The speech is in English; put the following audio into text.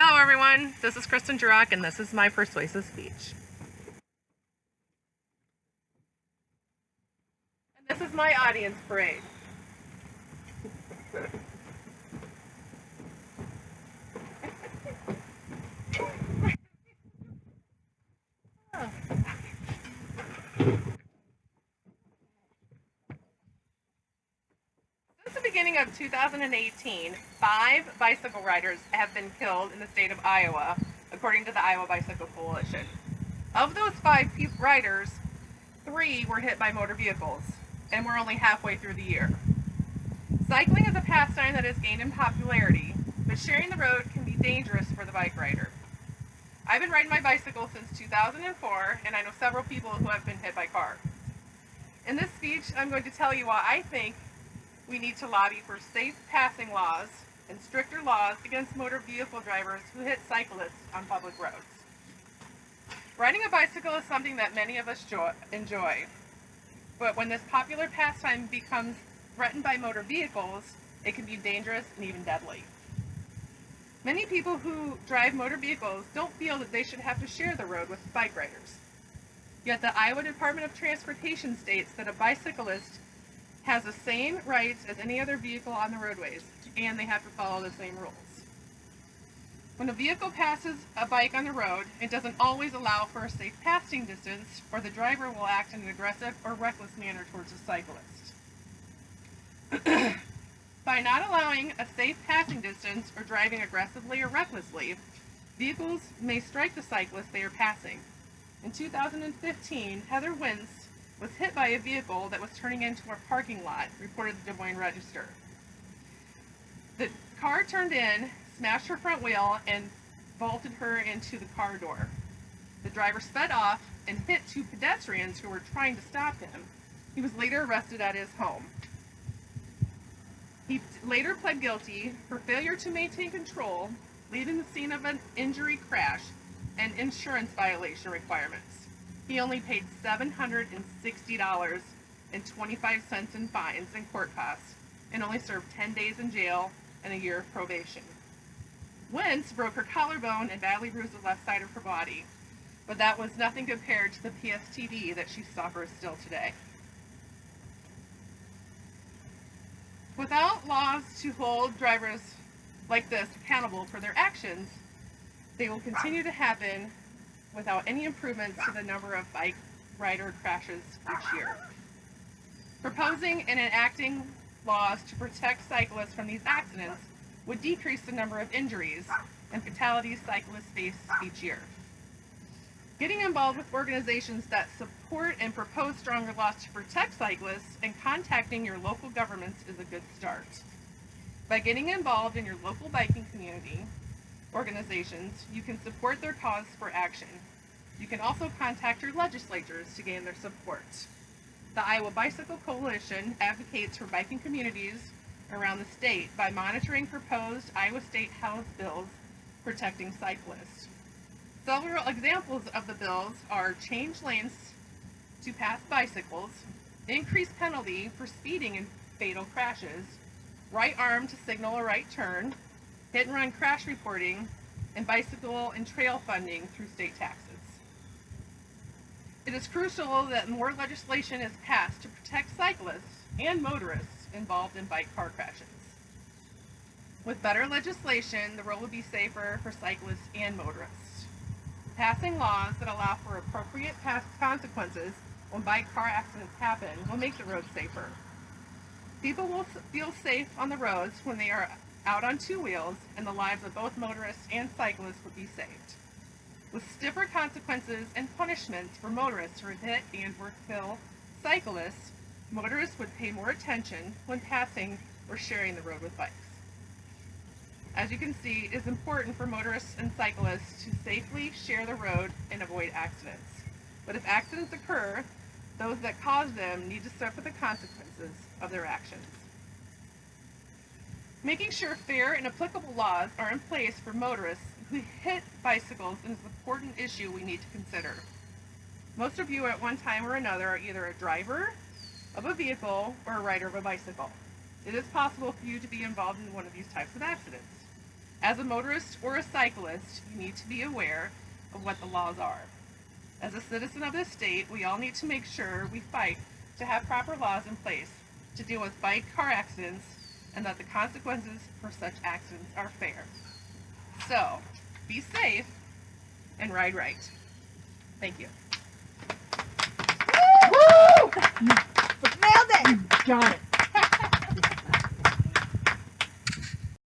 Hello everyone, this is Kristen Durock and this is my persuasive speech. And this is my audience parade. Since the beginning of 2018, 5 bicycle riders have been killed in the state of Iowa, according to the Iowa Bicycle Coalition. Of those 5 riders, 3 were hit by motor vehicles, and we're only halfway through the year. Cycling is a pastime that has gained in popularity, but sharing the road can be dangerous for the bike rider. I've been riding my bicycle since 2004, and I know several people who have been hit by cars. In this speech, I'm going to tell you why I think we need to lobby for safe passing laws and stricter laws against motor vehicle drivers who hit cyclists on public roads. Riding a bicycle is something that many of us enjoy, but when this popular pastime becomes threatened by motor vehicles, it can be dangerous and even deadly. Many people who drive motor vehicles don't feel that they should have to share the road with bike riders. Yet the Iowa Department of Transportation states that a bicyclist has the same rights as any other vehicle on the roadways, and they have to follow the same rules. When a vehicle passes a bike on the road, it doesn't always allow for a safe passing distance, or the driver will act in an aggressive or reckless manner towards the cyclist. By not allowing a safe passing distance or driving aggressively or recklessly, vehicles may strike the cyclist they are passing. In 2015, Heather Wentz was hit by a vehicle that was turning into a parking lot, reported the Des Moines Register. The car turned in, smashed her front wheel, and vaulted her into the car door. The driver sped off and hit 2 pedestrians who were trying to stop him. He was later arrested at his home. He later pled guilty for failure to maintain control, leaving the scene of an injury crash, and insurance violation requirements. He only paid $760.25 in fines and court costs, and only served 10 days in jail and a year of probation. Wentz broke her collarbone and badly bruised the left side of her body, but that was nothing compared to the PSTD that she suffers still today. Without laws to hold drivers like this accountable for their actions, they will continue to happen without any improvements to the number of bike rider crashes each year. Proposing and enacting laws to protect cyclists from these accidents would decrease the number of injuries and fatalities cyclists face each year. Getting involved with organizations that support and propose stronger laws to protect cyclists and contacting your local governments is a good start. By getting involved in your local biking community organizations, you can support their cause for action. You can also contact your legislatures to gain their support. The Iowa Bicycle Coalition advocates for biking communities around the state by monitoring proposed Iowa State House bills protecting cyclists. Several examples of the bills are change lanes to pass bicycles, increased penalty for speeding and fatal crashes, right arm to signal a right turn, hit and run crash reporting, and bicycle and trail funding through state taxes. It is crucial that more legislation is passed to protect cyclists and motorists involved in bike car crashes. With better legislation, the road will be safer for cyclists and motorists. Passing laws that allow for appropriate consequences when bike car accidents happen will make the road safer. People will feel safe on the roads when they are out on 2 wheels, and the lives of both motorists and cyclists would be saved. With stiffer consequences and punishments for motorists who hit and or kill cyclists, motorists would pay more attention when passing or sharing the road with bikes. As you can see, it is important for motorists and cyclists to safely share the road and avoid accidents. But if accidents occur, those that cause them need to suffer the consequences of their actions. Making sure fair and applicable laws are in place for motorists who hit bicycles is an important issue we need to consider. Most of you at one time or another are either a driver of a vehicle or a rider of a bicycle. It is possible for you to be involved in one of these types of accidents. As a motorist or a cyclist, you need to be aware of what the laws are. As a citizen of this state, we all need to make sure we fight to have proper laws in place to deal with bike car accidents and that the consequences for such accidents are fair. So, be safe and ride right. Thank you. Woo! Nailed it! Got it.